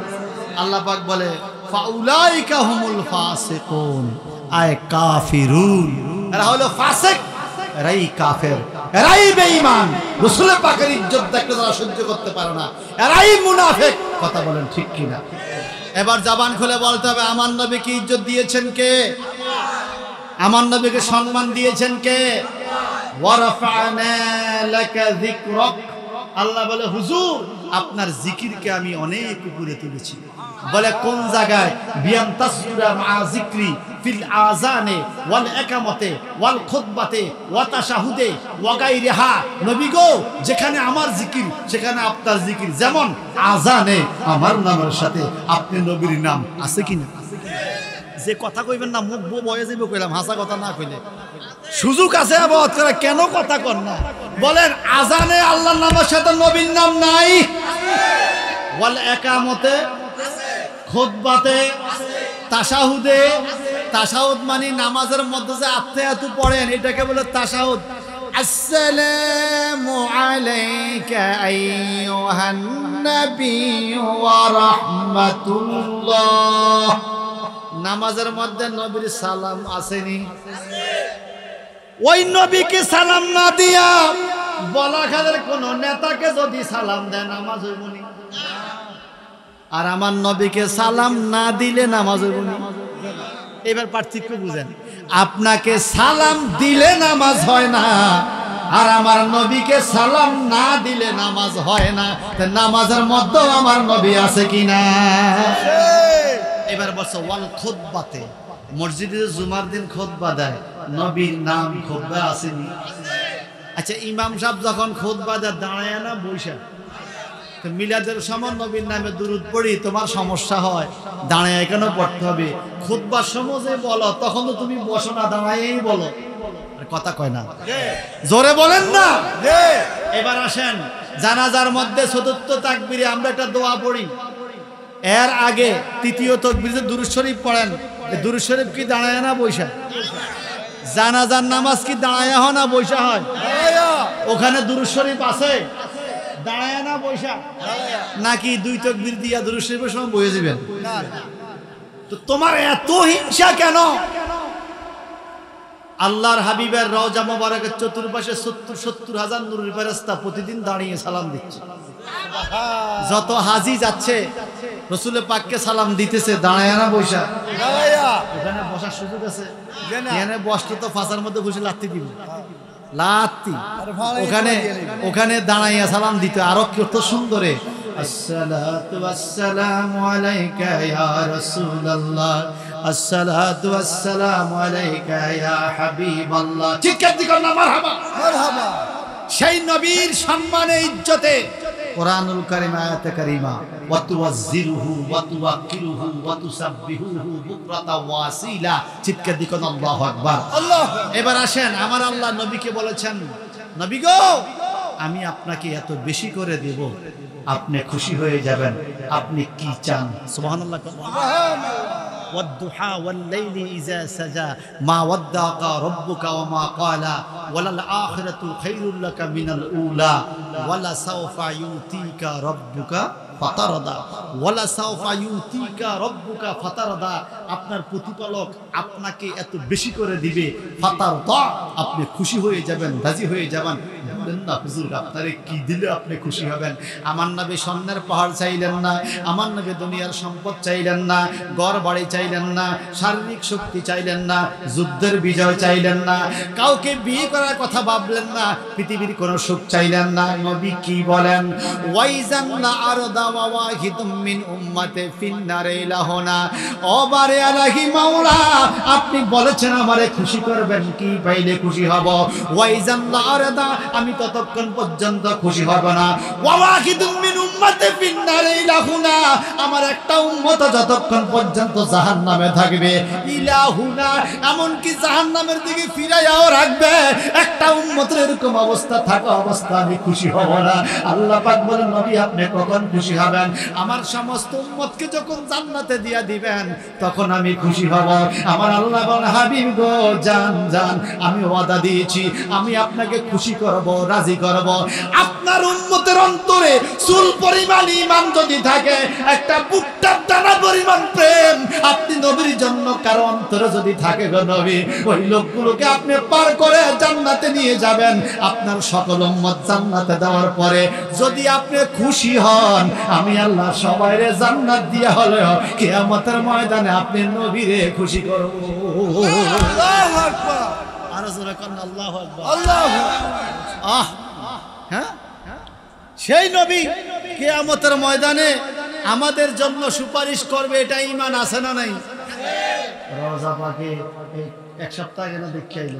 [SPEAKER 1] আল্লাহ পাক বলে ফাউলাইকা হুমুল ফাসিকুন আয় কাফিরুন এরা হলো ফাসিক, এরাই কাফের, এরাই বেঈমান। রাসূল পাকের ইজ্জত দেখলে তারা সহ্য করতে পারে না, এরাই মুনাফিক। কথা বলেন ঠিক কিনা? এবার জবান খুলে বলতে হবে, আমার নবীকে ইজ্জত দিয়েছেন কে? আমার নবীকে সম্মান দিয়েছেন কে? ওয়ারাফা'না লাকা যিকরাক। আল্লাহ বলে, হুজুর আপনার জিকিরকে আমি অনেক উপরে তুলেছি। বলে কোন জায়গায়? বিয়ান তাসুরা মা যিকরি ফিল আযানে ওয়াল ইকামাতে ওয়াল খুতবাতে ওয়া তাশাহুদে ওয়া গায়রিহা। নবী গো, যেখানে আমার জিকির সেখানে আপনার জিকির। যেমন আযানে আমার নামের সাথে আপনি নবীর নাম আছে কিনা? যে কথা কইবেন না মুখ বয়ে যাইব কইলাম, হাসা কথা না কইলে সুযোগ আছে। আবার কেন কথা কর না? বলেন আযানে আল্লাহর নামের সাথে নবীর নাম নাই? ওয়াল ইকামতে, খুতবাতে, তাশাহুদে। তাশাহুদ মানে নামাজের মধ্যে যে আত্তাহিয়াতু পড়েন, এটাকে বলে তাশাহুদ। আসসালামু আলাইকা আইয়ুহান নবী ওয়া রাহমাতুল্লাহ। নামাজের মধ্যে নবীর সালাম আসেনি? ওই নবীকে সালাম না দিয়া বলাখালের কোন নেতাকে যদি সালাম দেয় নামাজ হইব নি? আর আমার নবীকে সালাম না দিলে নামাজ হইব নি? এবার পার্থক্য বুঝেন। আপনাকে সালাম দিলে নামাজ হয় না, আর আমার নবীকে সালাম না দিলে নামাজ হয় না। নামাজের মধ্যে আমার নবী আছে কিনা? এবার বলছো ওয়াল খুতবাতে, মসজিদে জুমার দিন খুতবা দেয়, নবীর নাম খুতবা আসেনি? আচ্ছা, ইমাম সাহেব যখন খুতবা দেয় দাঁড়ায় না বৈশা? তো মিলাদের সময় নবীর নামে দুরূদ পড়ি, তোমার সমস্যা হয়, দাঁড়ায় কেন পড়তে হবে? খুতবার সময় যে বলো তখন তো তুমি বসো না, দাঁড়ায়ই বলো। কথা কয় না, জোরে বলেন না। এবার আসেন, জানাজার মধ্যে চতুর্থ তাকবীরে আমরা একটা দোয়া পড়ি। এর আগে তৃতীয় তাকবীরে দুরূদ শরীফ পড়েন। দুরূদ শরীফ কি দাঁড়ায় না বৈশা? জানাজার নামাজ কি দাঁড়ায় হয় না বৈশা হয়? ওখানে দুরূদ শরীফ আছে, দাঁড়ায় না বৈশা? নাকি দুই তাকবীর দিয়া দুরূদ শরীফের সময় বসে যাবেন? তো তোমার এত হিংসা কেন? আল্লাহর হাবিবের রওজা মোবারকের চতুর্পাশে 70,000 নূরের ফেরেশতা প্রতিদিন দাঁড়িয়ে সালাম দিচ্ছে। যত হাজি যাচ্ছে রাসূল পাককে সালাম দিতেছে, দাঁড়ায় না বৈশা? ওখানে বসার সুযোগ আছে? এখানে বসতে তো ফাঁসার মধ্যে বসে লাত্তি দিব, লাত্তি। ওখানে দাঁড়াইয়া সালাম দিতে আরো কত সুন্দরে, আসসালাতু ওয়াসসালামু আলাইকা ইয়া রাসূলুল্লাহ, আসসালাতু ওয়াসসালামু আলাইকা ইয়া হাবিবাল্লাহ। চিৎকার দিবেন না মারহাবা, মারহাবা। সেই নবীর সম্মানে ইজ্জতে কোরআনুল কারীম আয়াতে কারীমা, ওয়া তুওয়াজ্জিরুহু ওয়া তুওয়াক্কিরুহু ওয়া তুসাব্বিহুহু বুকরাতা ওয়া আসীলা। চিৎকার দিবেন আল্লাহু আকবার, আল্লাহ। এবার আসেন, আমার আল্লাহ নবীকে বলেছেন, নবী গো, আমি আপনাকে এত বেশি করে দেব, আপনি খুশি হয়ে যাবেন। আপনি কি চান? সুবহানাল্লাহ, সুবহানাল্লাহ। والضحى والليل إذا سجى ما ودعك ربك وما قال وللآخرة خير لك من الأولى ولسوف يؤتيك ربك ফাতারদা, ওয়ালা সাওফা ইউতিকা রব্বুকা ফাতারদা। আপনার প্রতিপালক আপনাকে এত বেশি করে দিবে, ফাতারদা, আপনি খুশি হয়ে যাবেন, রাজি হয়ে যাবেন। বলেন না হুজুর, আপনারে কি দিলে আপনি খুশি হবেন? আমার নবী স্বর্ণের পাহাড় চাইলেন না, আমার নবী দুনিয়ার সম্পদ চাইলেন না, ঘর বাড়ি চাইলেন না, শারীরিক শক্তি চাইলেন না, যুদ্ধের বিজয় চাইলেন না, কাউকে বিয়ে করার কথা ভাবলেন না, পৃথিবীর কোনো সুখ চাইলেন না। নবী কি বলেন? ওয়াইজান্না আরদা ওয়াহিদুম মিন উম্মতি ফিন্নারে লাহুনা। ও বারে আলাহি মাওলা, আপনি বলেছেন আমারে খুশি করবেন, কি পাইলে খুশি হব? ওয়াইজান্না আরদা, আমি ততক্ষণ পর্যন্ত খুশি হব না। ওয়াহিদুম মিন উম্মতি ফিন্নারে লাহুনা, আমার একটা উম্মত যতক্ষণ পর্যন্ত জাহান্নামে থাকবে, ইলাহুনা, এমন কি জাহান্নামের দিকে ফিরাইয়াও রাখবে, একটা উম্মতের এরকম অবস্থা থাকা অবস্থা আমি খুশি হব না। আল্লাহ পাক বলেন, নবী আপনি কখন খুশি হবেন? আমার সমস্ত উম্মতকে যখন জান্নাতে দিয়া দিবেন তখন আমি খুশি হব। আমার আল্লাহ বলেন, হাবিব গো, জান জান, আমি ওয়াদা দিয়েছি আমি আপনাকে খুশি করব, রাজি করব। আপনার উম্মতের অন্তরে চুল পরিমাণ ঈমান যদি থাকে, একটা ভুট্টার দানা পরিমাণ প্রেম আপনি নবীর জন্য কারো অন্তরে যদি থাকে গো নবী, ওই লোকগুলোকে আপনি পার করে জান্নাতে নিয়ে যাবেন। আপনার সকল উম্মত জান্নাতে দেওয়ার পরে যদি আপনি খুশি হন, আমি আল্লাহ সবাইরে জান্নাত দিয়া হলেও কিয়ামতের ময়দানে আপনি নবীরে খুশি করব।
[SPEAKER 2] আল্লাহু আকবার,
[SPEAKER 1] আর জোরে কোন আল্লাহু আকবার।
[SPEAKER 2] আল্লাহু
[SPEAKER 1] আহ, হ্যাঁ, সেই নবী কিয়ামতের ময়দানে আমাদের জন্য সুপারিশ করবে, এটা ঈমান আছে না নাই? রোজা পাকে এক সপ্তাহ আগে না দেখে আইলো।